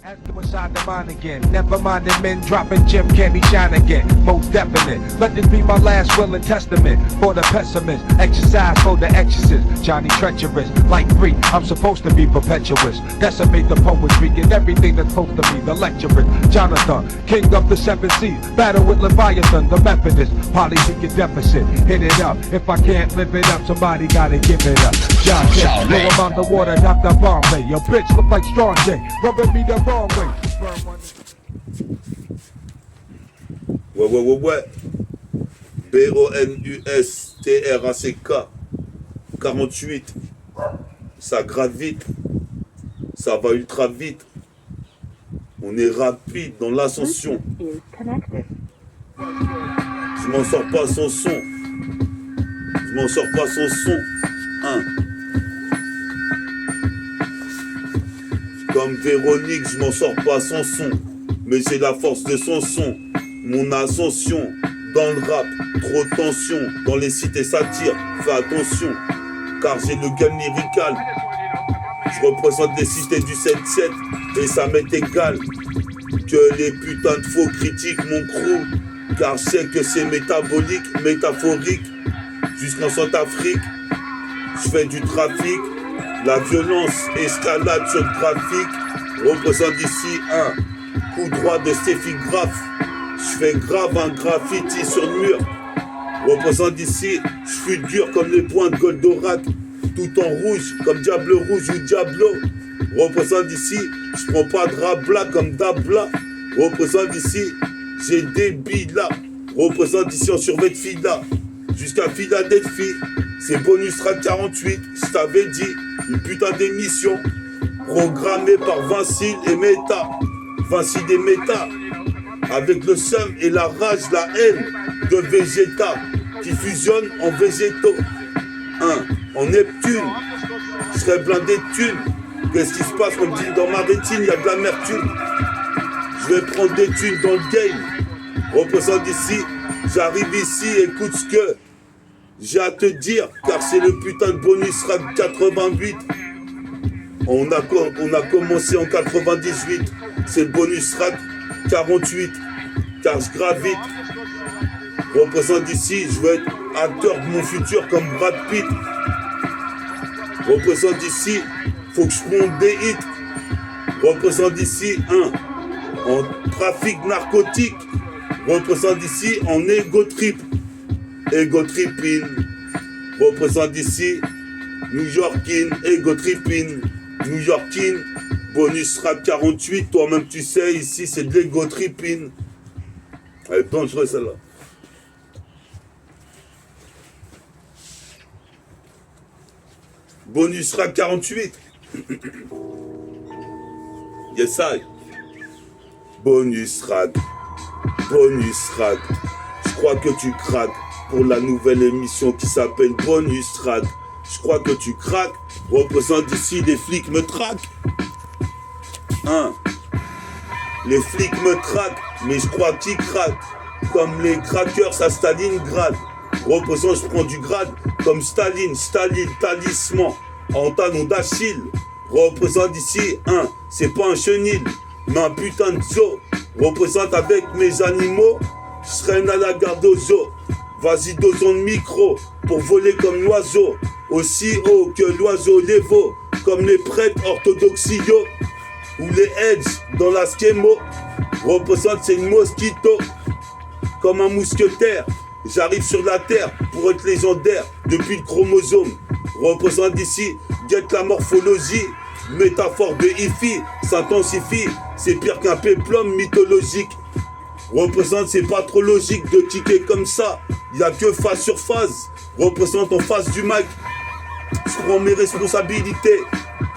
Inside the mind again. Never mind the men dropping Jim, can he shine again? Most definite. Let this be my last will and testament for the pessimist. Exercise for the exorcist. Johnny treacherous, like free. I'm supposed to be perpetuous. Decimate the poetry and everything that's supposed to be the lecturist. Jonathan, king of the seven seas. Battle with Leviathan, the Methodist. Polytheistic deficit. Hit it up. If I can't live it up, somebody gotta give it up. John Jay, blow him on the water, Dr. Bombay. Your bitch look like Strong J. Rubbing me the wrong way. Ouais. BONUSTRACK 48. Ça gravite. Ça va ultra vite. On est rapide dans l'ascension. Je m'en sors pas sans son. Comme Véronique, je m'en sors pas sans son. Mais j'ai la force de son son. Mon ascension dans le rap, trop de tension. Dans les cités satires, fais attention. Car j'ai le gun lyrical. Je représente les cités du 7-7. Et ça m'est égal que les putains de faux critiquent mon crew. Car je sais que c'est métabolique, métaphorique. Jusqu'en Centrafrique, je fais du trafic. La violence escalade sur le graphique. Représente ici un coup droit de séphigraphe. Je fais grave un graffiti sur le mur. Représente ici, je suis dur comme les points de Goldorak. Tout en rouge comme Diable Rouge ou Diablo. Représente ici, je prends pas de rabla comme Dabla. Représente ici, j'ai des billes. Représente ici en survêt de fila. Jusqu'à Philadelphie, c'est bonus track 48, je t'avais dit, une putain d'émission programmée par Vincile et Meta. Vincile et Meta, avec le seum et la rage, la haine de Vegeta qui fusionne en végétaux. En Neptune, je serais blindé de thunes. Qu'est-ce qui se passe? Comme dit dans ma rétine, il y a de l'amertume. Je vais prendre des thunes dans le game. Représente ici, j'arrive ici, écoute ce que j'ai à te dire, car c'est le putain de bonus rap 88. On a commencé en 98, c'est le bonus rap 48, car je gravite. Représente ici, je veux être acteur de mon futur comme Brad Pitt. Représente ici, faut que je prenne des hits. Représente ici, en trafic narcotique. Représente ici en ego trip. Ego tripping. Représente ici New Yorkin. Ego tripping. New Yorkin. Bonus rap 48. Toi-même tu sais, ici c'est de l'ego tripping. Elle est dangereuse celle-là. Bonus rap 48. Yes I. Bonus rap. Bonus Rag, je crois que tu craques pour la nouvelle émission qui s'appelle Bonus Rag. Je crois que tu craques, représente ici, les flics me traquent. Les flics me traquent, mais je crois qu'ils craquent. Comme les crackers à Stalingrad. Représente, je prends du grade, comme Staline, talisman, en talon d'Achille. Représente ici, c'est pas un chenil, mais un putain de zoo. Représente avec mes animaux, je serai à la garde aux zoo. Vas-y, dosons le micro pour voler comme l'oiseau, aussi haut que l'oiseau les veaux, comme les prêtres orthodoxiaux ou les heads dans la schémo. Représente, c'est une mosquito, comme un mousquetaire. J'arrive sur la terre pour être légendaire depuis le chromosome. Représente ici, guette la morphologie. Métaphore de hi-fi, s'intensifie, c'est pire qu'un péplum mythologique. Représente, c'est pas trop logique de kicker comme ça, y a que face sur face. Représente en face du mic, je prends mes responsabilités.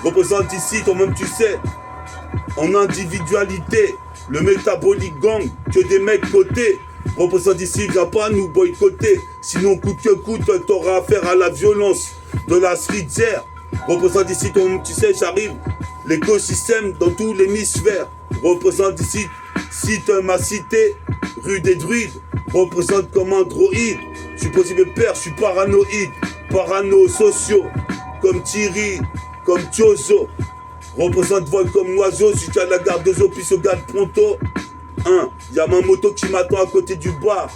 Représente ici, toi-même tu sais, en individualité, le métabolique gang, que des mecs cotés. Représente ici, viens pas nous boycotter, sinon coûte que coûte, t'auras affaire à la violence de la street air. Représente ici, tu sais, j'arrive, l'écosystème dans tout l'hémisphère. Représente ici, cite ma cité, rue des druides. Représente comme un droïde. Je suis possible père, je suis paranoïde. Parano sociaux, comme Thierry, comme Tiozo. Représente vol comme l'oiseau, si tu as la garde aux eaux, puis se garde pronto. Y'a ma moto qui m'attend à côté du bar.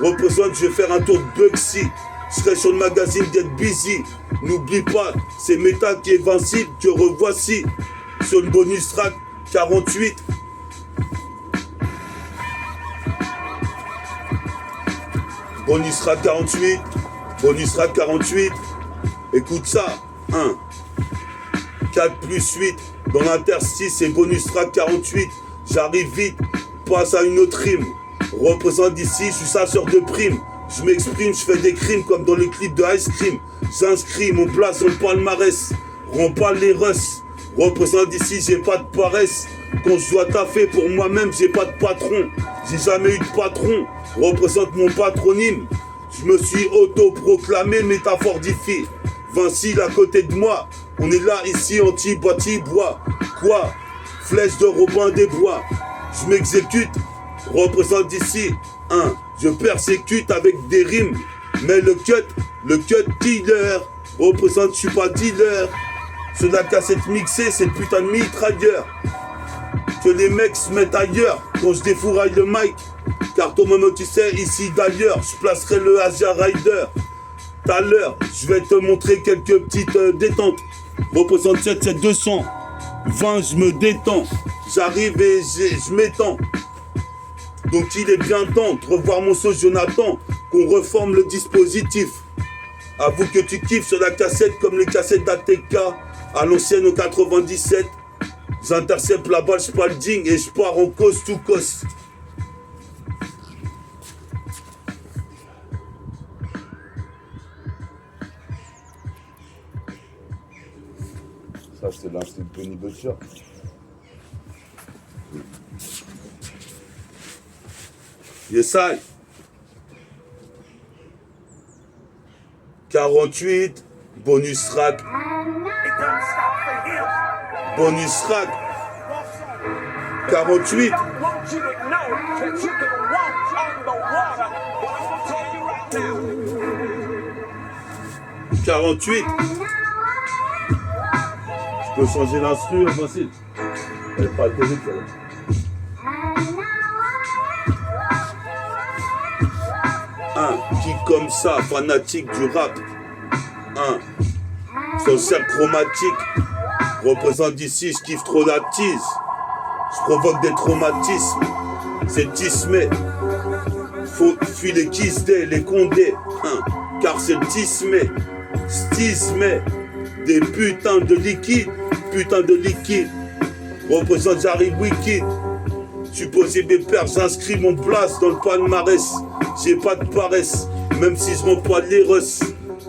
Représente, je vais faire un tour de Bugsy. Je serai sur le magazine Get Busy. N'oublie pas, c'est métal qui est invincible, te revoici. Sur le bonus track 48. Bonus track 48. Bonus track 48. Écoute ça. 4 plus 8. Dans l'interstice, c'est bonus track 48. J'arrive vite. Passe à une autre rime. Représente d'ici, je suis chasseur de primes. Je m'exprime, je fais des crimes comme dans le clip de Ice Cream. J'inscris mon place dans le palmarès. Romps pas les russes. Représente d'ici, j'ai pas de paresse. Quand je dois taffer pour moi-même, j'ai pas de patron. J'ai jamais eu de patron. Représente mon patronyme. Je me suis autoproclamé métaphore d'Ifi. Vinci à côté de moi. On est là ici anti-bâti bois. Quoi? Flèche de Robin des Bois. Je m'exécute. Représente d'ici. Je persécute avec des rimes. Mais le cut dealer. Représente, je suis pas dealer. Sur la cassette mixée, c'est le putain de mitrailleur. Que les mecs se mettent ailleurs quand je défouraille le mic. Car toi-même tu sais, ici d'ailleurs, je placerai le Asia Rider. Tout à l'heure, je vais te montrer quelques petites détentes. Représente 7 200. 20, je me détends. J'arrive et je m'étends. Donc il est bien temps de revoir mon sauce Jonathan, qu'on reforme le dispositif. Avoue que tu kiffes sur la cassette comme les cassettes d'ATK à l'ancienne au 97. J'intercepte la balle Spalding et je pars en coast to coast. Ça c'est l'instinct de Tony Butcher. Yes, I. 48, bonus track. Bonus track. 48. 48. Je peux changer l'instru, facile. Elle est pas terrible, celle-là. Qui comme ça, fanatique du rap. Son cercle chromatique représente d'ici, je kiffe trop la tease. Je provoque des traumatismes. C'est tismé. Faut fuir les Kisday, les Condés. Car c'est le tismé. Stismé. Des putains de liquide. Putain de liquide. Représente, j'arrive wicked. Supposé mes pères, j'inscris mon place dans le palmarès. J'ai pas de paresse, même si je rends pas les russes.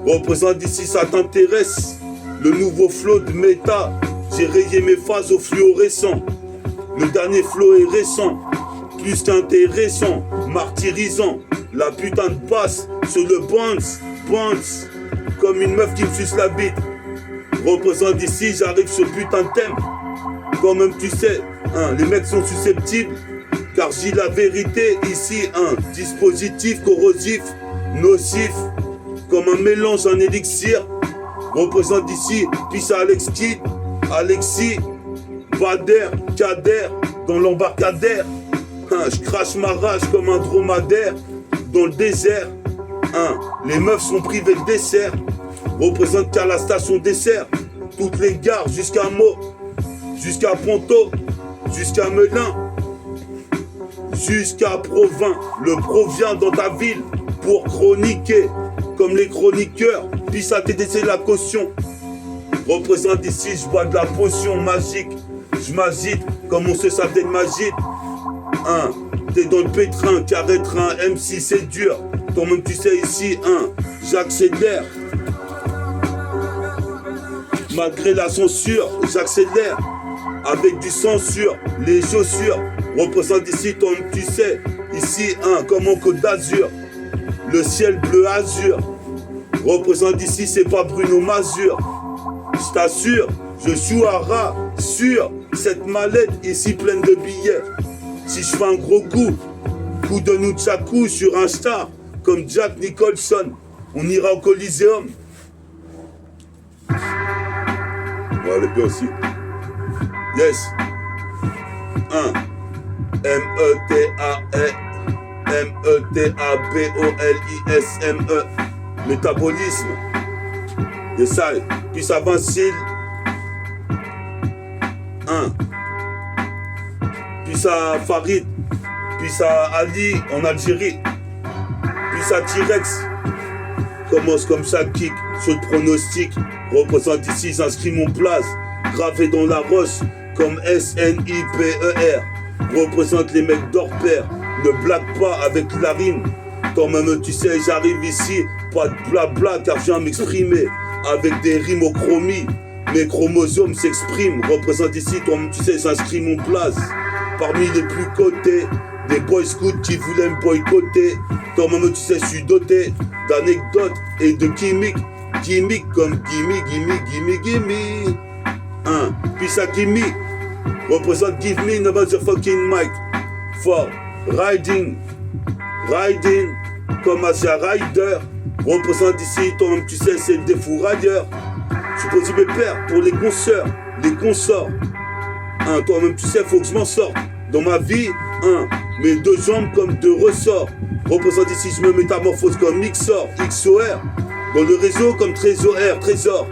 Représente d'ici, ça t'intéresse. Le nouveau flow de méta, j'ai rayé mes phases au fluorescent. Le dernier flow est récent, plus qu'intéressant, martyrisant. La putain de passe sur le bounce, comme une meuf qui me suce la bite. Représente d'ici, j'arrive sur putain de thème. Quand même tu sais, les mecs sont susceptibles. Car j'ai la vérité ici, dispositif corrosif, nocif, comme un mélange, un élixir. Représente ici, Pissa Alex Kid, Alexis, Bader, Kader, dans l'embarcadère. Je crache ma rage comme un dromadaire, dans le désert. Les meufs sont privées de dessert. Représente qu'à la station dessert, toutes les gares jusqu'à Meaux, jusqu'à Ponto, jusqu'à Melun. Jusqu'à Provins, le pro vient dans ta ville pour chroniquer, comme les chroniqueurs, puis ça TDC la caution. Représente ici, je bois de la potion magique, je m'agite comme on se savait de magique. T'es dans le pétrin, carré train, MC c'est dur, toi-même tu sais ici, j'accélère. Malgré la censure, j'accélère. Avec du sang sur les chaussures. Représente ici, toi tu sais, ici, comme en Côte d'Azur. Le ciel bleu azur. Représente ici, c'est pas Bruno Mazur. Je t'assure, je suis à ras sur cette mallette ici pleine de billets. Si je fais un gros coup de nunchaku sur un star, comme Jack Nicholson, on ira au Coliseum. Ouais, elle est bien aussi. Yes. 1. M-E-T-A-B-O-L-I-S-M-E. Métabolisme. Yes, ça. Puis ça Vincile. 1. Puis ça Farid. Puis ça Ali en Algérie. Puis ça T-Rex. Commence comme ça, kick, saut de pronostic. Représente ici, j'inscris mon place. Gravé dans la roche, comme S-N-I-P-E-R. Représente les mecs d'Orpère. Ne blague pas avec la rime. Toi-même, tu sais, j'arrive ici. Pas de blabla, car je viens m'exprimer. Avec des rimes au chromie. Mes chromosomes s'expriment. Représente ici, toi-même, tu sais, j'inscris mon place. Parmi les plus cotés. Des boy scouts qui voulaient me boycotter. Toi-même, tu sais, je suis doté d'anecdotes et de gimmicks. Gimmicks comme gimme, gimme, gimme, gimme. Puis ça gimme représente give me the motherfucking mic. For riding, comme Asia Rider. Représente ici, toi-même, tu sais, c'est des fourrailleurs. Je suis posé mes pères pour les consoeurs, les consorts. Toi-même, tu sais, faut que je m'en sorte. Dans ma vie, mes deux jambes comme deux ressorts. Représente ici, je me métamorphose comme Mixor, XOR. Dans le réseau comme Trésor, Trésor.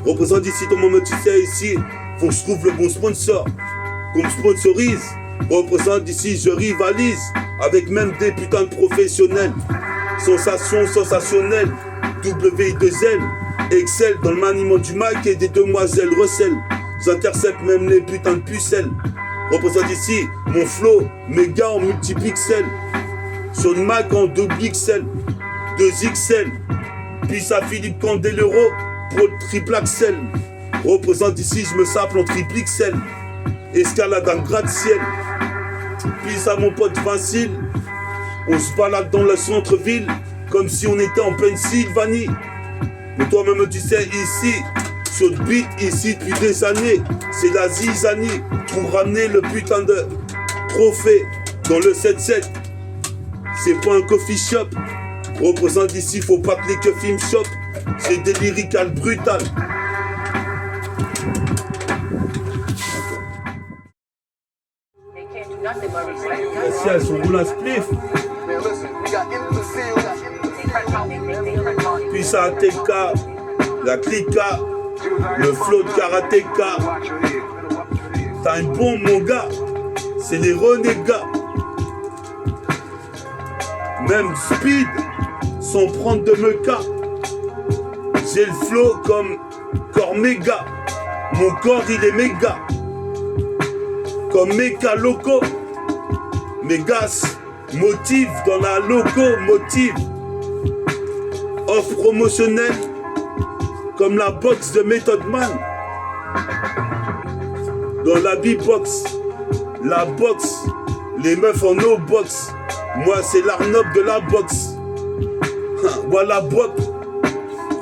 Représente ici, ton moment, tu sais, ici, faut que je trouve le bon sponsor. Qu'on me sponsorise. Représente ici, je rivalise. Avec même des putains de professionnels. Sensation sensationnelle. W2L. Excel dans le maniement du mic et des demoiselles recèlent. J'intercepte même les putains de pucelles. Représente ici mon flow, méga en multipixels. Sur une Mac en 2 pixels, 2 XL. Puis ça Philippe Candelero pour le triple axel. Représente ici, je me saple en triple XL. Escalade en gratte-ciel. Puis ça mon pote Vincile. On se balade dans le centre-ville comme si on était en Pennsylvanie. Mais toi-même tu sais ici, sur le beat ici depuis des années, c'est la zizanie pour ramener le putain de trophée dans le 7-7. C'est pas un coffee shop. Représente ici, faut pas que les keufs me chopent. C'est des lyrical brutal. Si elles sont roulées à spliff. Puis ça ATK, la clica, le flow de karatéka. T'as une bombe mon gars, c'est les renégats. Même speed, sans prendre de meca. J'ai le flow comme corps méga. Mon corps il est méga. Comme méca loco. Mes gaz motive dans la locomotive. Offre promotionnelle comme la box de Method Man. Dans la B-box, la box, les meufs en no-box. Moi c'est l'Arnob de la boxe. Voilà Bob,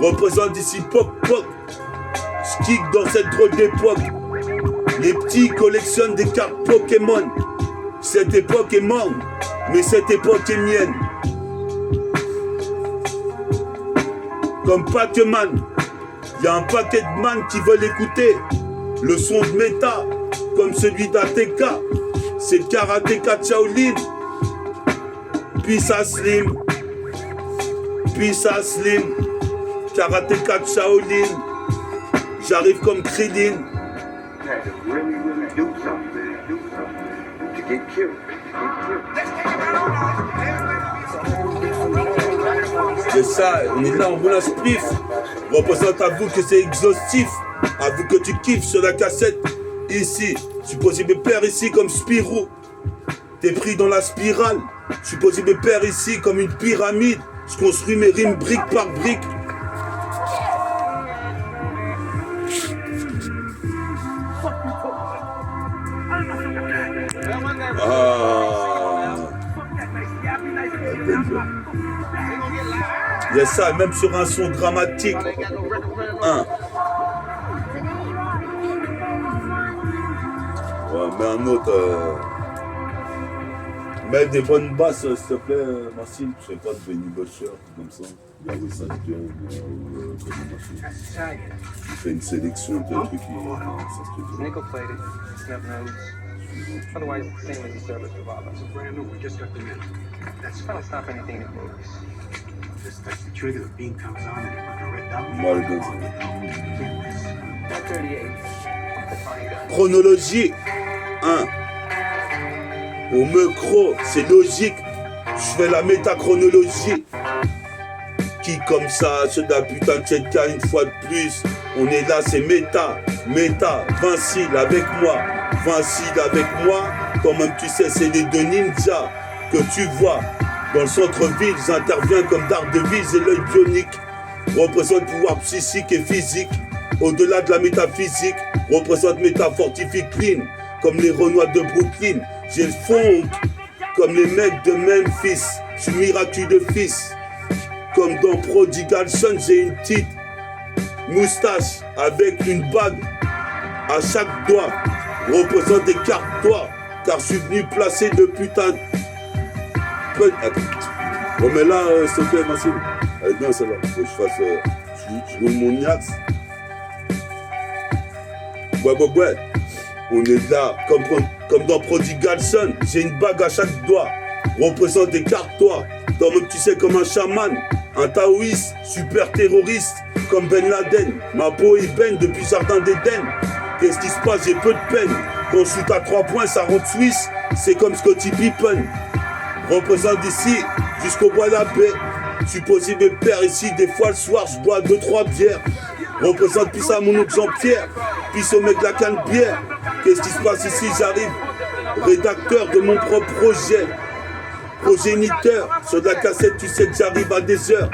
représente ici Pop Pop. J'kick dans cette drôle d'époque. Les petits collectionnent des cartes Pokémon. Cette époque est morte, mais cette époque est mienne. Comme Pac-Man, y a un paquet de man qui veulent écouter le son de méta, comme celui d'ATK. C'est le karatéka Shaolin. Puis ça slim, puis ça slim. Karatéka Shaolin. J'arrive comme Krillin. C'est ça, on est là, on roule un spliff. Représente à vous que c'est exhaustif. À vous que tu kiffes sur la cassette. Ici, je suis posé mes pères ici comme Spirou. T'es pris dans la spirale. Je suis posé mes pères ici comme une pyramide. Je construis mes rimes brique par brique. Il y a ça, même sur un son dramatique. Ouais, mais un autre. Mets des bonnes basses, s'il te plaît, Marcel. Je sais pas de Benny Butcher, comme ça. Regardez ça, fais une sélection de trucs qui. Nickel plated, snub nose. Otherwise, same as the service revolver. It's brand new. We just got them in. That's trying to stop anything that moves. That's the trigger. The beam comes on and it put the red dot. Mal de 138. That's fine gun. chronologie 1. Au micro, c'est logique. Je fais la métachronologie. Qui comme ça, c'est de la putain de Tchétka une fois de plus. On est là, c'est méta. Méta, Vincile avec moi. Vincile avec moi. Toi-même tu sais, c'est les deux ninjas que tu vois. Dans le centre-ville, j'interviens comme Daredevil et l'œil bionique. Représente pouvoir psychique et physique. Au-delà de la métaphysique, représente métafortifique clean. Comme les Renois de Brooklyn. J'ai le fond comme les mecs de Memphis. Je suis miraculeux fils. Comme dans Prodigal Son, j'ai une petite moustache avec une bague à chaque doigt. Représente des cartes toi, car je suis venu placer de putain de... Attends. Bon mais là, s'il te plaît, Marcel. Elle est bien celle-là. Faut que je fasse... je roule mon Niax. Ouais. On est là, comme dans Prodigal Son. J'ai une bague à chaque doigt. Représente des cartes toi. Toi-même tu sais comme un chaman. Un taoïste, super terroriste, comme Ben Laden. Ma peau est baigne depuis Jardin d'Éden. Qu'est-ce qui se passe? J'ai peu de peine. Quand je shoot à 3 points, ça rentre suisse. C'est comme Scottie Pippen. Représente d'ici jusqu'au bois de la paix. Je suis posé mes pères ici. Des fois le soir, je bois 2-3 bières. Représente plus à mon oncle Jean-Pierre. Puis au mec de la canne bière. Qu'est-ce qui se passe ici? J'arrive. Rédacteur de mon propre projet. Progéniteur, sur de la cassette, tu sais que j'arrive à des heures.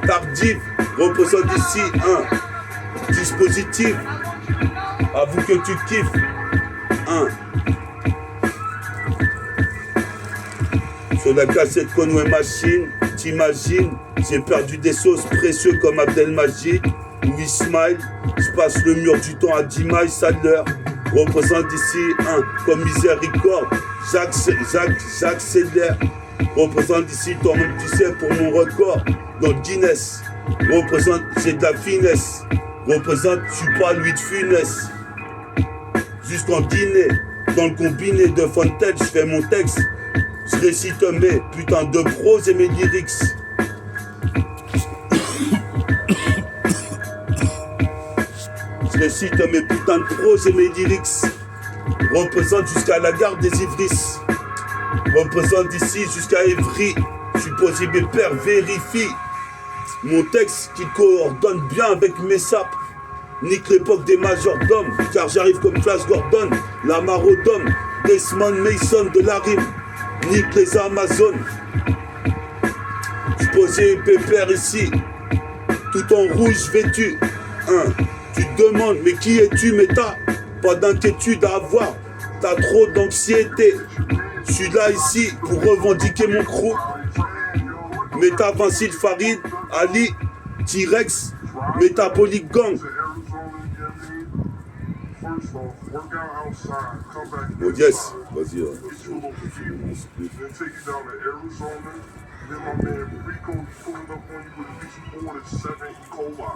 Tardif, représente ici un dispositif. Avoue que tu kiffes. Sur la cassette Conway Machine, t'imagines, j'ai perdu des sauces précieuses comme Abdelmajid ou Ismail. Je passe le mur du temps à 10 miles à l'heure. Représente ici un comme Miséricorde. J'accélère. Représente ici toi-même tu sais pour mon record. Dans le Guinness. Représente, j'ai de la finesse. Représente, je suis pas lui de Funès. Jusqu'en Guinée. Dans le combiné de Fontaine, je fais mon texte. Je récite mes putains de prose et mes lyrics. Je récite mes putains de prose et mes lyrics. Représente jusqu'à la gare des Ivris. Représente d'ici jusqu'à Évry. Je suis posé mes pères, vérifie. Mon texte qui coordonne bien avec mes sapes. Nique l'époque des majordomes. Car j'arrive comme Flash Gordon. La Marodome. Desmond Mason de la rime. Nique les Amazones. Je posais pépère ici. Tout en rouge vêtu. Tu te demandes, mais qui es-tu? Mais t'as pas d'inquiétude à avoir. T'as trop d'anxiété. Je suis là ici pour revendiquer mon crew. Méta Vincile Farid, Ali, T-Rex, Métabolic Gang. Oh yes, vas-y.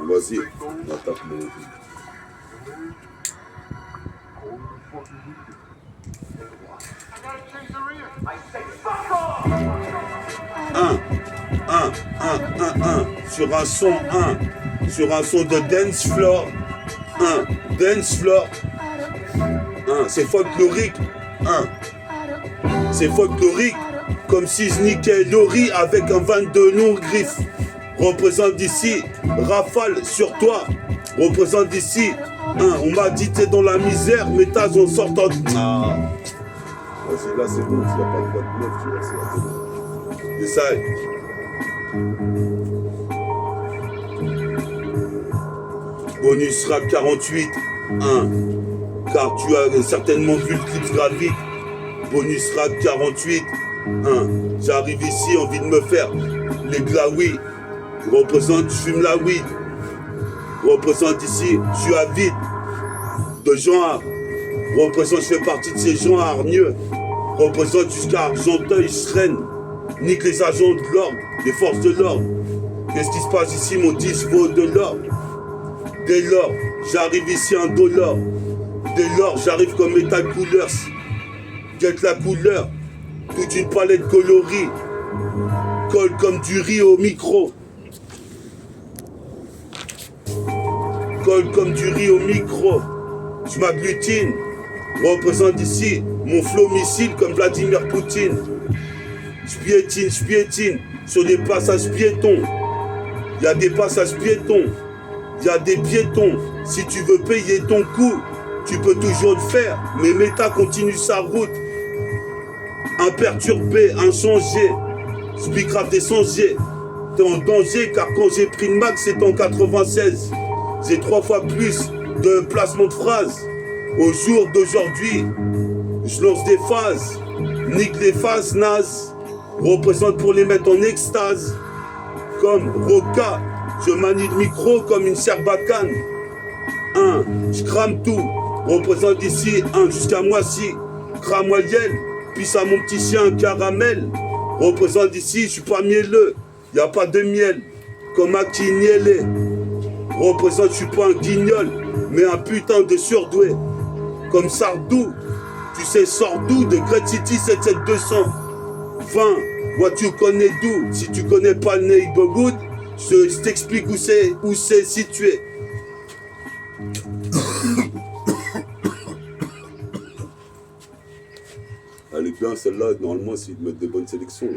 Vas-y, on attaque le... Sur un son sur un son de dance floor, dance floor, c'est folklorique, c'est folklorique, comme si je niquais Lori avec un 22 long griffe. Représente d'ici, rafale sur toi, représente d'ici, on m'a dit t'es dans la misère, mais t'as en sortant. Vas-y, là c'est bon, s'il n'y a pas de voix de bluff, tu vois, c'est bon. Essaye. Bonus rap 48, car tu as certainement vu le clip graphique. Bonus rap 48, j'arrive ici, envie de me faire les glaouis. Représente, je fume la weed. Représente ici, je suis avide de gens. Représente, je fais partie de ces gens hargneux. Représente jusqu'à Argenteuil, Sren. Nique les agents de l'ordre, les forces de l'ordre. Qu'est-ce qui se passe ici, mon 10 vaut de l'or. Dès lors, j'arrive ici indolore. Dès lors, j'arrive comme Metal Coolers. Guette la couleur, toute une palette colorie. Colle comme du riz au micro. Colle comme du riz au micro. Je m'agglutine. Représente ici mon flow missile comme Vladimir Poutine. Je piétine sur des passages piétons. Il y a des passages piétons. Il y a des piétons. Si tu veux payer ton coup, tu peux toujours le faire. Mais Meta continue sa route. Imperturbé, inchangé. Speakrap des songés. T'es en danger car quand j'ai pris le max, c'est en 96. J'ai 3 fois plus de placement de phrases. Au jour d'aujourd'hui, je lance des phases. Nique les phases nazes. Représente pour les mettre en extase. Comme Roca, je manie le micro comme une serbacane. Je crame tout. Représente ici jusqu'à moi-ci. Cramoyel, puis à mon petit chien caramel. Représente ici, je suis pas mielleux. Y a pas de miel. Comme à Kignélé. Représente, je suis pas un guignol, mais un putain de surdoué. Comme Sardou. Tu sais, Sardou de Great City 77200. Moi tu connais d'où. Si tu connais pas le neighborhood, je t'explique où c'est situé. Elle est bien celle-là, normalement s'ils mettent des bonnes sélections.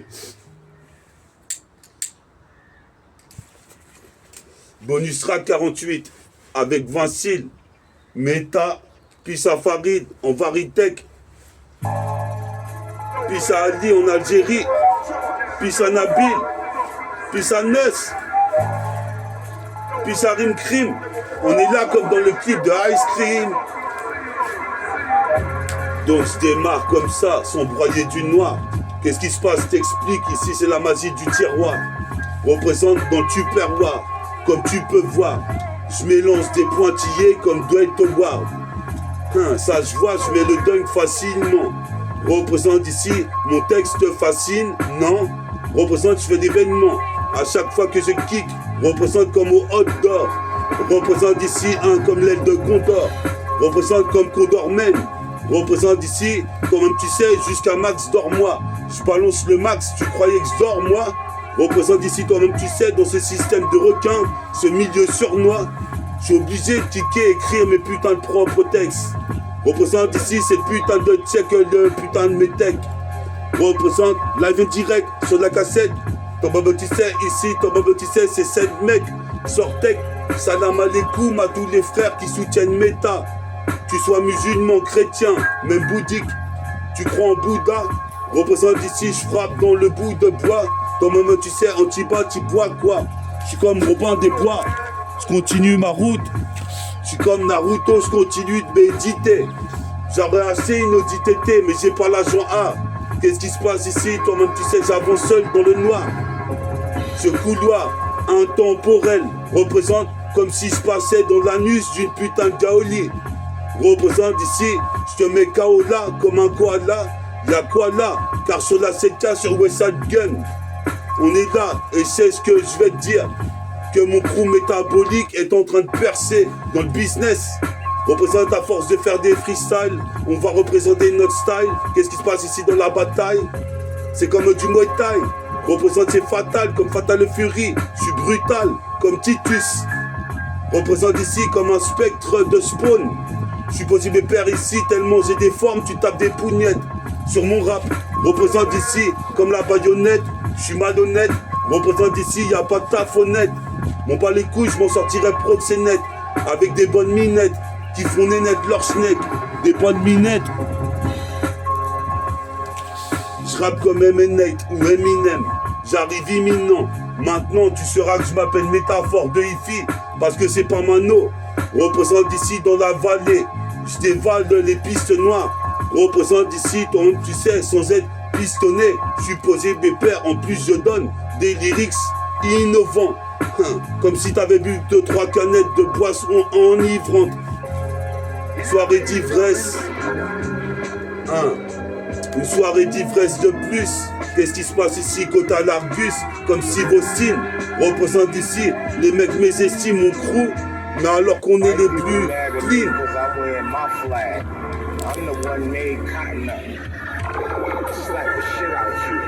Bonus track 48 avec Vincile, Meta, puis à Farid en Varitech. Puis à Ali en Algérie, puis à Nabil, puis à Neus, puis à Rim Krim. On est là comme dans le clip de Ice Cream. Donc je démarre comme ça, sans broyer du noir. Qu'est-ce qui se passe? T'explique, ici c'est la magie du tiroir. Représente dans le tupperware, comme tu peux voir. Je mélange des pointillés comme Dwight Howard. Ça je vois, je mets le dunk facilement. Représente ici, mon texte te fascine, non. Représente, je fais d'événements. À chaque fois que je kick, représente comme au hot d'or. Représente ici comme l'aile de Condor. Représente comme Condormen. Représente ici, toi-même tu sais, jusqu'à Max dors-moi. Je balance le max, tu croyais que je dors moi? Représente ici, toi-même tu sais, dans ce système de requins, ce milieu sournois. Je suis obligé de ticker, écrire mes putains de propres textes. Représente ici cette putain de check, le putain de métèque. Représente live direct sur la cassette. Ton babo tu sais, ici, ton babo tu sais, c'est 7 mecs. Sortec, salam alaikum à tous les frères qui soutiennent Meta. Tu sois musulman, chrétien, même bouddhique. Tu crois en Bouddha. Représente ici, je frappe dans le bout de bois. Ton moment tu sais, anti-bas, tu bois quoi? Je suis comme Robin des Bois. Je continue ma route. Je suis comme Naruto, je continue de méditer. J'aurais acheté une Audi TT, mais j'ai pas l'argent A. Qu'est-ce qui se passe ici? Toi-même tu sais, j'avance seul dans le noir. Ce couloir intemporel représente comme s'il se passait dans l'anus d'une putain de gaoli. Représente ici, je te mets KO là, comme un koala. Y'a quoi là? Car sur la 7K sur Westside Gun, on est là, et c'est ce que je vais te dire. Que mon crew métabolique est en train de percer dans le business. Représente à force de faire des freestyles. On va représenter notre style. Qu'est-ce qui se passe ici dans la bataille? C'est comme du Muay Thai. Représente c'est fatal comme Fatal Fury. Je suis brutal comme Titus. Représente ici comme un spectre de spawn. Je suis posé mes pères ici tellement j'ai des formes. Tu tapes des pougnettes sur mon rap. Représente ici comme la baïonnette. Je suis malhonnête. Représente ici, y a pas de taf honnête. M'en pas les couilles, je m'en sortirai proxénète. Avec des bonnes minettes qui font nénette leur schneck. Des bonnes minettes. Je rappe comme Eminem ou Eminem. J'arrive imminent. Maintenant tu sauras que je m'appelle Métaphore de Hi-Fi. Parce que c'est pas Mano. Représente ici dans la vallée. Je dévale les pistes noires. Représente ici, toi-même tu sais, sans être pistonné. Je suis posé mes pères, en plus je donne des lyrics innovants. Comme si t'avais bu 2-3 canettes de boisson enivrante. Soirée d'ivresse. Une soirée d'ivresse de plus. Qu'est-ce qui se passe ici côté à l'Argus? Comme si Boston représente ici. Les mecs mésestiment mon crew. Mais alors qu'on est les plus clean. I'm the one made cotton up. Slap the shit out you.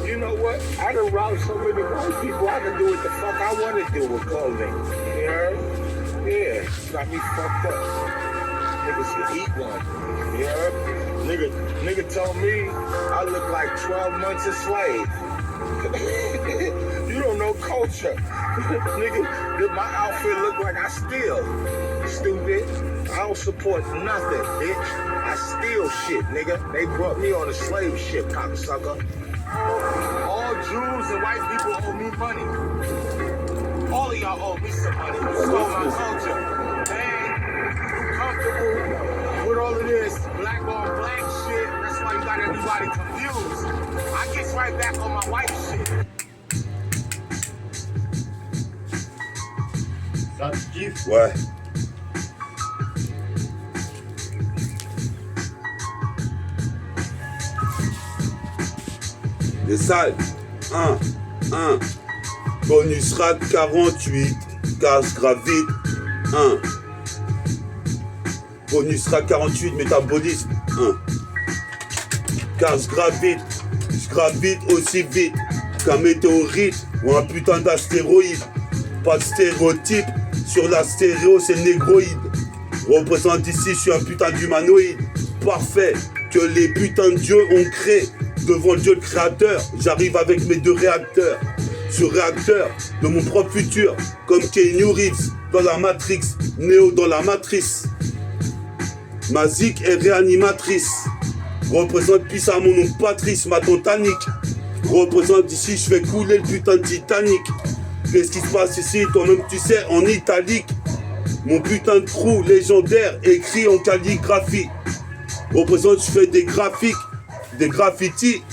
You know what? I done robbed so many white people. I can do what the fuck I want to do with clothing. You heard? Yeah, got me fucked up. Niggas can eat one. You heard? Nigga told me I look like 12 months a slave. You don't know culture. Nigga, did my outfit look like I steal? Stupid. I don't support nothing, bitch. I steal shit, nigga. They brought me on a slave ship, cocksucker. All Jews and white people owe me money. All of y'all owe me some money. You stole my culture. Man, you comfortable with all of this black on black shit. That's why you got everybody confused. I get right back on my white shit. Ça te kiffe? Ouais. Les salles, 1, bonus rack 48, casse gravite, 1. Bonus rack 48, métabolisme, 1. Casse gravite, je gravite aussi vite qu'un météorite ou un putain d'astéroïde. Pas de stéréotype, sur la stéréo c'est négroïde. Représente ici, je suis un putain d'humanoïde. Parfait, que les putains de dieux ont créé. Devant le Dieu le créateur, j'arrive avec mes 2 réacteurs. Ce réacteur de mon propre futur, comme Keanu Reeves dans la Matrix, Néo dans la matrice. Ma zik est réanimatrice. Représente pisse à mon nom Patrice, ma tontanique. Représente ici, je fais couler le putain de Titanic. Qu'est-ce qui se passe ici, toi-même tu sais, en italique. Mon putain de crew légendaire écrit en calligraphie. Représente, je fais des graphiques. Des graffitis,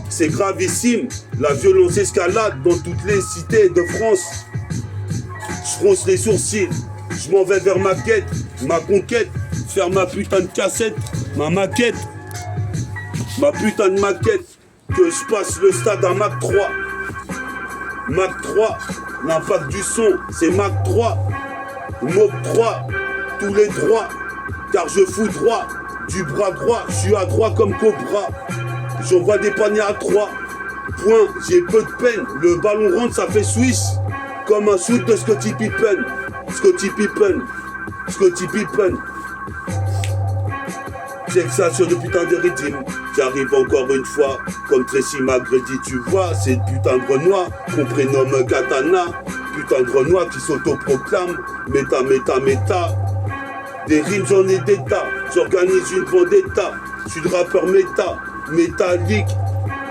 c'est gravissime. La violence escalade dans toutes les cités de France. Je fronce les sourcils, je m'en vais vers ma quête, ma conquête. Faire ma putain de cassette, ma maquette. Ma putain de maquette. Que je passe le stade à Mac 3. Mac 3, l'impact du son, c'est Mac 3. Mob 3, tous les droits. Car je fous droit. Du bras droit, je suis à droit comme Cobra. J'envoie des paniers à 3 points, j'ai peu de peine. Le ballon rentre, ça fait Suisse. Comme un shoot de Scottie Pippen. Scottie Pippen. Scottie Pippen. C'est que ça sur le putain de rythme. J'arrive encore une fois, comme Tracy McGrady, tu vois. C'est le putain de Renoir qu'on prénomme Katana. Putain de Renoir qui s'autoproclame. Méta. Des rimes, j'en ai des tas. J'organise une vendetta. Je suis le rappeur métallique.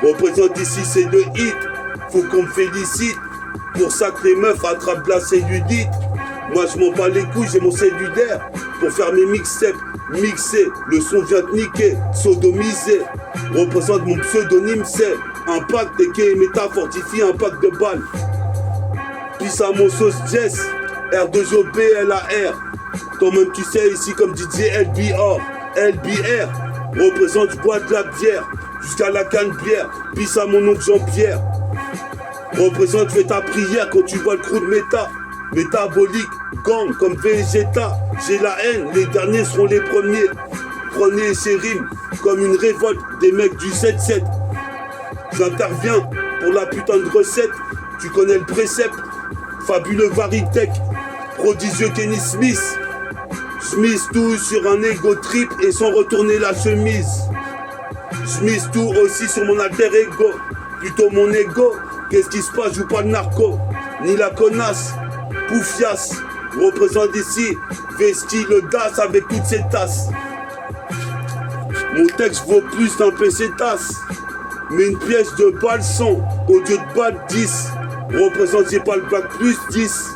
Représente ici, c'est le hit. Faut qu'on me félicite. Pour ça que les meufs attrapent la cellulite. Moi, je m'en bats les couilles, j'ai mon cellulaire. Pour faire mes mixtapes, mixer. Le son vient de niquer, sodomiser. Représente mon pseudonyme, c'est Impact et qui est méta fortifié, un pack de balles. Pisse à mon sauce Jess. R2OB, LAR. Toi-même tu sais ici comme DJ LBR représente, je bois de la bière jusqu'à la canne bière, pisse à mon oncle Jean-Pierre. Représente, fais ta prière quand tu vois le crew de métabolique, gang comme Vegeta. J'ai la haine, les derniers seront les premiers. Prenez ces rimes comme une révolte des mecs du 7-7. J'interviens pour la putain de recette. Tu connais le précepte, fabuleux Varitech, prodigieux Kenny Smith. Je mise tout sur un ego trip et sans retourner la chemise. Je mise tout aussi sur mon alter ego, plutôt mon ego. Qu'est-ce qui se passe, je joue pas le narco, ni la connasse. Poufias, représente ici, vesti le DAS avec toutes ses tasses. Mon texte vaut plus d'un PC tasse, mais une pièce de balle 100 au lieu de balle 10. Représente, c'est pas le bac plus 10.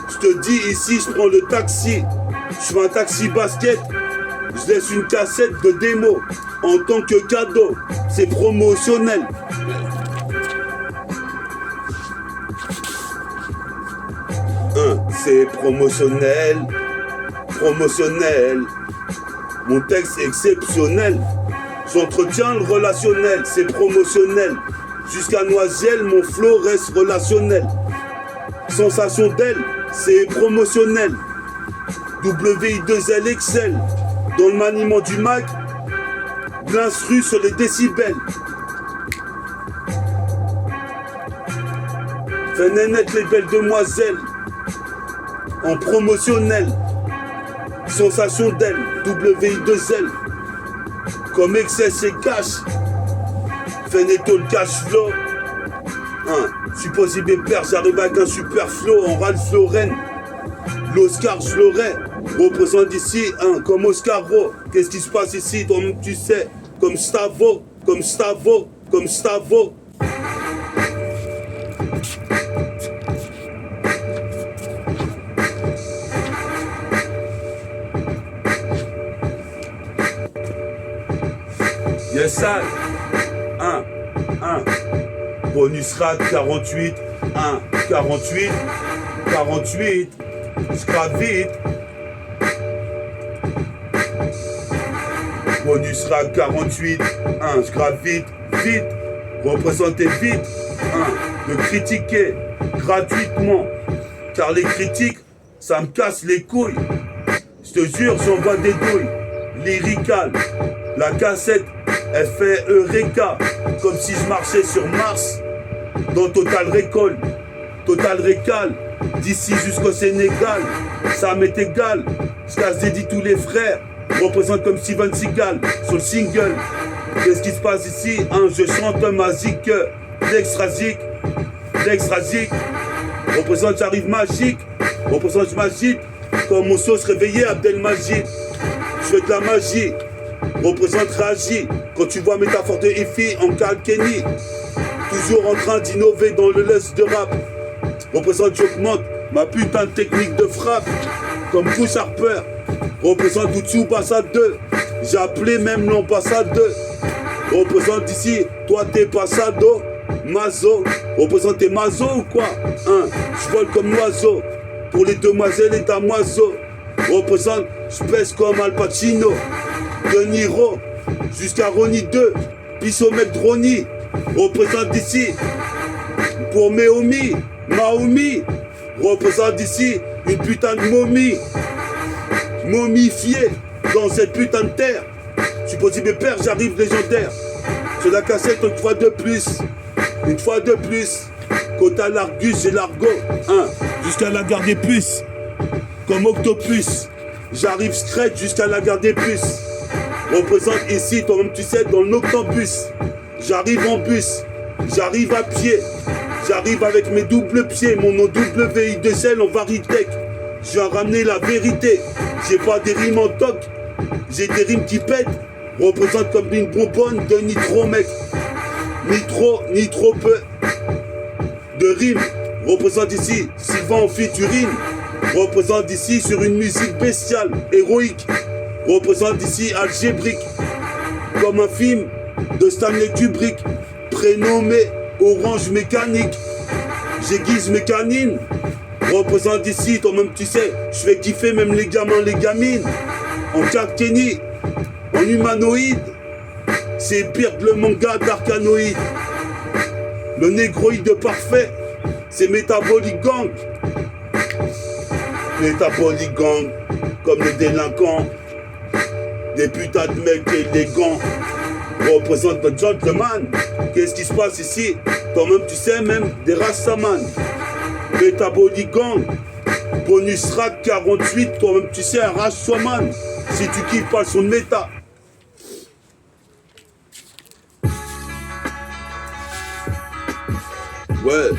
Je te dis ici, je prends le taxi. Je fais un taxi basket, je laisse une cassette de démo en tant que cadeau, c'est promotionnel. C'est promotionnel. Mon texte est exceptionnel. J'entretiens le relationnel, c'est promotionnel. Jusqu'à Noisiel, mon flow reste relationnel. Sensation d'elle, c'est promotionnel. WI2L Excel. Dans le maniement du Mac, l'instru sur les décibels. Fais nénette les belles demoiselles. En promotionnel. Sensation d'elle, WI2L. Comme excess et cash. Fais netto le cash flow. Supposé père, j'arrive avec un super flow en Ralph Lauren. L'Oscar, je l'aurai. Représente ici, comme Oscaro. Qu'est-ce qui se passe ici, toi-même tu sais. Comme Stavo, comme Stavo, comme Stavo. Yes, I. 1. Bonus rad 48. 48. Je grave vite. Bonus rad 48. Je grave vite. Représentez vite. De critiquer gratuitement. Car les critiques, ça me casse les couilles. Je te jure, j'envoie des douilles. Lyrical. La cassette, elle fait Eureka. Comme si je marchais sur Mars. Dans Total Recall. Total Récal. D'ici jusqu'au Sénégal. Ça m'est égal. Je casse dédie tous les frères. Représente comme Steven Seagal. Sur le single. Qu'est-ce qui se passe ici? Je chante ma zik. L'extra-zik. Représente j'arrive magique. Représente magique. Comme mon sauce réveillé Abdelmajid. Je fais de la magie. Représente réagit. Quand tu vois métaphore de Ifi en Kalkeni. Toujours en train d'innover dans le lust de rap. Représente j'augmente ma putain de technique de frappe. Comme Push Harper. Représente Outsu Passade. J'ai appelé même l'ambassadeur. Représente ici, toi t'es passado. Mazo. Représente tes mazo ou quoi? Je vole comme l'oiseau. Pour les demoiselles et damoiseaux. Représente, je pèse comme Al Pacino. De Niro. Jusqu'à Ronnie 2. Pisso Droni. Représente ici. Pour Meomi. Maomi. Représente ici une putain de momie. Momifiée dans cette putain de terre. Supposé mes pères, j'arrive légendaire. Sur la cassette une fois de plus. Une fois de plus. Quota l'Argus, j'ai l'argot. Jusqu'à la gare des puces. Comme Octopus. J'arrive straight jusqu'à la gare des puces. Représente ici, toi-même tu sais, dans l'octobus. J'arrive en bus. J'arrive à pied. J'arrive avec mes doubles pieds. Mon nom WI2L en Varitech. Je viens ramener la vérité. J'ai pas des rimes en toc. J'ai des rimes qui pètent. Représente comme une bonbonne de nitro, mec. Ni trop peu de rimes. Représente ici Sylvain en featuring. Représente ici sur une musique bestiale, héroïque. Représente ici algébrique. Comme un film de Stanley Kubrick. Prénommé Orange Mécanique. J'aiguise mes canines. Représente ici, toi-même tu sais, je fais kiffer même les gamins, les gamines. En Kenny, en humanoïde. C'est pire que le manga d'Arcanoïde. Le négroïde parfait, c'est Metabolic Gang. Metabolic Gang, comme les délinquants. Des putains de mecs élégants. Représente notre gentleman. Qu'est-ce qui se passe ici? Toi-même tu sais, même des Rastaman. Metabolic Gang. Bonus rack 48. Toi-même tu sais, arrache-toi man. Si tu kiffes pas le son de méta. Ouais.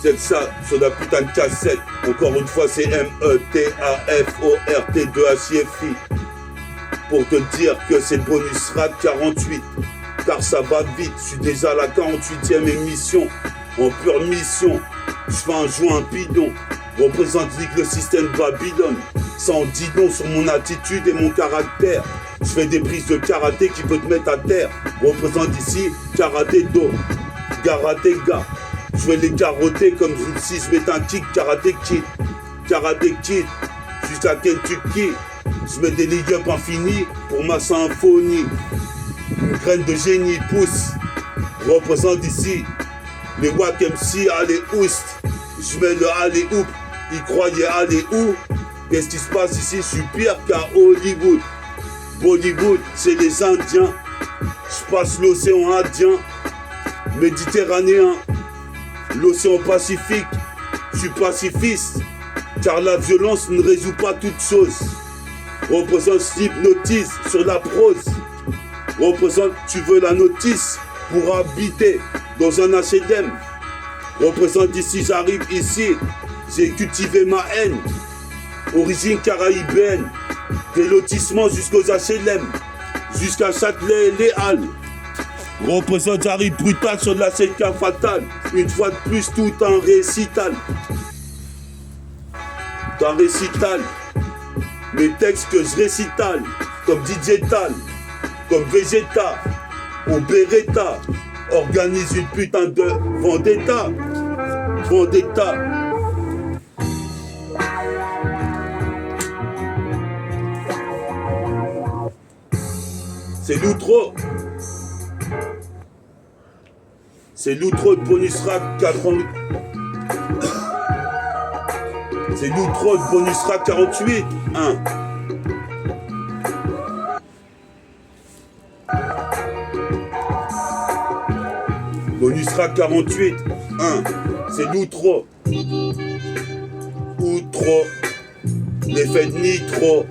C'est que ça, sur la putain de cassette. Encore une fois, c'est METAFORT2HIFI. Pour te dire que c'est le bonus rap 48. Car ça va vite, je suis déjà à la 48e émission. En pure mission, je fais un joint bidon. Représente le système Babylone. Sans dit non sur mon attitude et mon caractère. Je fais des prises de karaté qui peut te mettre à terre. Représente ici karaté do. Garatega. Je vais les garrotter comme si je mets un kick, Karate Kid, jusqu'à Kentucky. Je mets des lay-up infinis pour ma symphonie. Une graine de génie pousse, représente ici les Wack MC, allez oust. Je mets le allez hoop, ils croyaient aller où? Qu'est-ce qui se passe ici? Je suis pire qu'à Hollywood. Bollywood, c'est les Indiens. Je passe l'océan Indien, Méditerranéen, l'océan Pacifique. Je suis pacifiste, car la violence ne résout pas toutes choses. Représente hypnotise sur la prose. Représente tu veux la notice pour habiter dans un HLM. Représente ici, j'arrive ici, j'ai cultivé ma haine. Origine caraïbéenne, des lotissements jusqu'aux HLM, jusqu'à Châtelet et les Halles. Représente, j'arrive brutal sur de la CK fatale. Une fois de plus, tout un récital. Un récital. Mes textes que je récitale, comme DJ Tal, comme Vegeta, ou Beretta, organise une putain de vendetta. Vendetta. C'est l'outro. C'est l'outro de Bonus Rap 48. C'est l'outro de Bonus Rap 48. 1. Bonus Rap 48. 1. C'est l'outro. Outro. L'effet de nitro.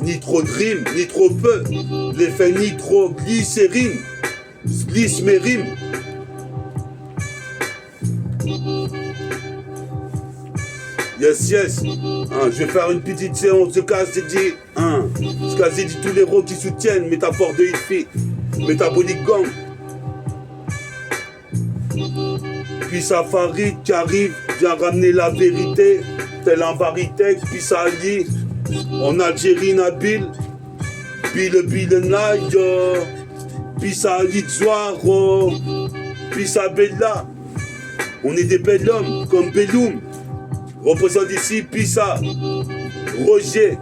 Ni trop de rimes, ni trop peu. L'effet nitro glycérine. Glisse mes rimes. Yes, yes. Je vais faire une petite séance de Kazedi. Ce Kazedi, tous les héros qui soutiennent. Métaphore de Hitfi. Métabolique gang. Puis Safari qui arrive, vient ramener la vérité. Tel un Varitek, puis ça Ali. En Algérie, Nabil. Bill Nayo. Puis ça Ali Zouaro. Puis ça Bella. On est des bels hommes comme Belloum. Représente ici Pissa, Roger,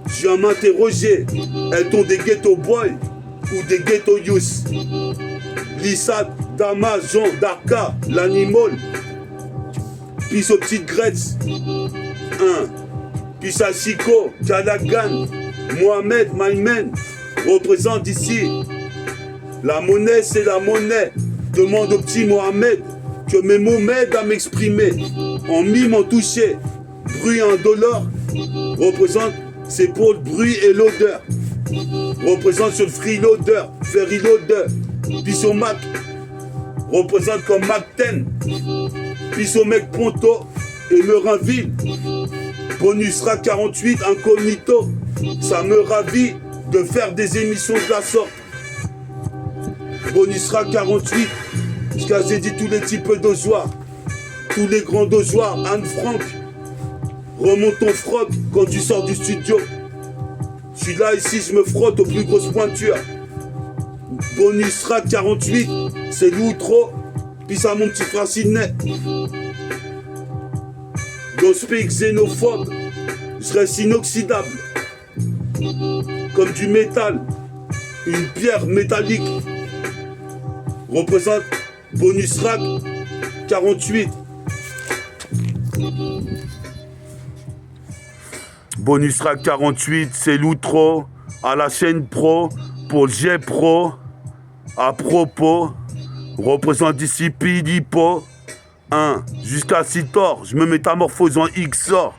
je viens m'interroger. Elles ont des ghetto boys ou des ghetto youths. Lissat, Damas, Jean, Darka, l'animal. Pisse aux petites Gretz. Pisse à Chico, Kalagan, Mohamed, Maïmen. Représente ici. La monnaie, c'est la monnaie. Demande au petit Mohamed que mes mots m'aident à m'exprimer. En mime, en toucher, bruit indolore, représente, c'est pour le bruit et l'odeur. Représente sur le freeloader, ferry loader, puis au Mac, représente comme Mac 10, puis au mec Ponto et Meurinville. Bonus Rap 48, incognito, ça me ravit de faire des émissions de la sorte. Bonus Rap 48, jusqu'à j'ai dit tous les types d'ozoirs. Tous les grands dojoirs, Anne Frank, remonte ton froc quand tu sors du studio. Je suis là ici, je me frotte aux plus grosses pointures. Bonus Rap 48, c'est l'outro, puis ça mon petit frère Sidney. Don't speak xénophobe, je reste inoxydable. Comme du métal, une pierre métallique. Représente Bonus Rap 48. Bonus Rap 48, c'est l'outro à la chaîne pro pour G Pro. À propos, représente ici Pidipo. Jusqu'à Sitor, je me métamorphose en XOR.